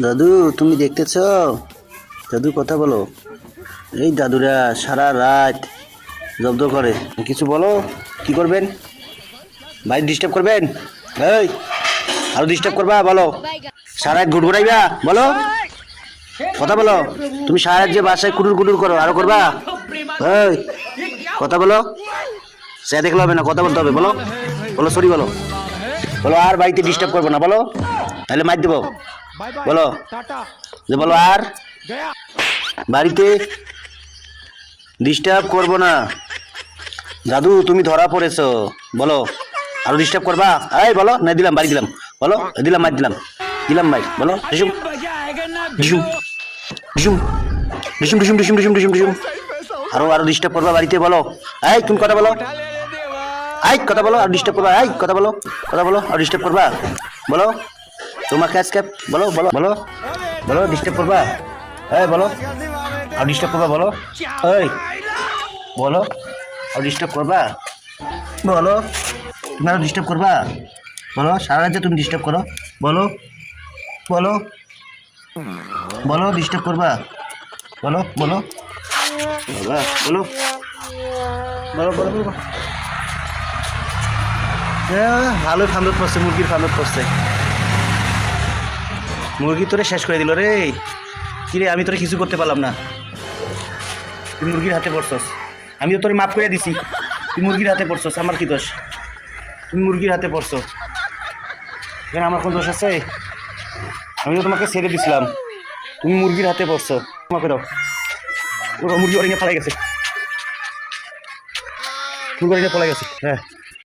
দাদু তুমি দেখতেছ? দাদু কথা বলো। এই দাদুরা সারা রাত জব্দ করে। কিছু বলো, কি করবেন? ভাই ডিস্টার্ব করবেন? এই আরো ডিস্টার্ব করবা? বলো। সারা রাত ঘুরঘুরাইবা? বলো, কথা বলো। তুমি সারা রাত যে বাসায় কুটুর কুটুর করো, আরো করবা? এই কথা বলো। সে দেখলে হবে না, কথা বলতে হবে। বলো বলো, সরি বলো। বলো আর বাড়িতে ডিস্টার্ব করবো না, বলো, তাহলে মার দেবো। বলো যে বলো আর বাড়িতে ডিস্টার্ব করবো না। দাদু তুমি ধরা পড়েছো, বলো। আরো ডিস্টার্ব করবা? এই বলো, না দিলাম বাড়ি দিলাম। বলো দিলাম, মার দিলাম, দিলাম ভাই। বলো ডিসুম ডিসুম ডিসুম ডিসুম ডিসুম ডিসুম ডিসুম ডিসুম ডিসুম। আরো আরো ডিস্টার্ব করবা বাড়িতে? বলো। এই তুমি কথা বলো। এই কথা বলো, আর ডিস্টার্ব করবা? এই কথা বলো, কথা বলো, আর ডিস্টার্ব করবা? বলো তোমার ক্যাচ ক্যাপ। বলো বলো বলো বলো, ডিস্টার্ব করবা? এই বলো, আর ডিস্টার্ব করবা? বলো এই বলো, আর ডিস্টার্ব করবা? বলো তুমি আরো ডিস্টার্ব করবা? বলো সারা রাত যে তুমি ডিস্টার্ব করো। বলো বলো বলো, ডিস্টার্ব করবা? বলো বলো বাবা, বলো বলো বলো বলো। ভালো ফান্দত পড়ছে, মুরগির ফান্দত পড়ছে। মুরগি তোরে শেষ করে দিল রে। কিরে, আমি তোরে কিছু করতে পারলাম না, তুই মুরগির হাতে পড়ছস। আমিও তোরে মাফ করে দিছি, তুই মুরগির হাতে পড়ছস। আমার কি দোষ? তুমি মুরগির হাতে পড়ছো, এখানে আমার কোন দোষ আছে? আমি তো তোমাকে ছেড়ে দিছিলাম, তুমি মুরগির হাতে পড়ছো। তোমাকে দাও। মুরগি অরিঙে পালাই গেছে, মুরগি অরিঙে পালাই গেছে। হ্যাঁ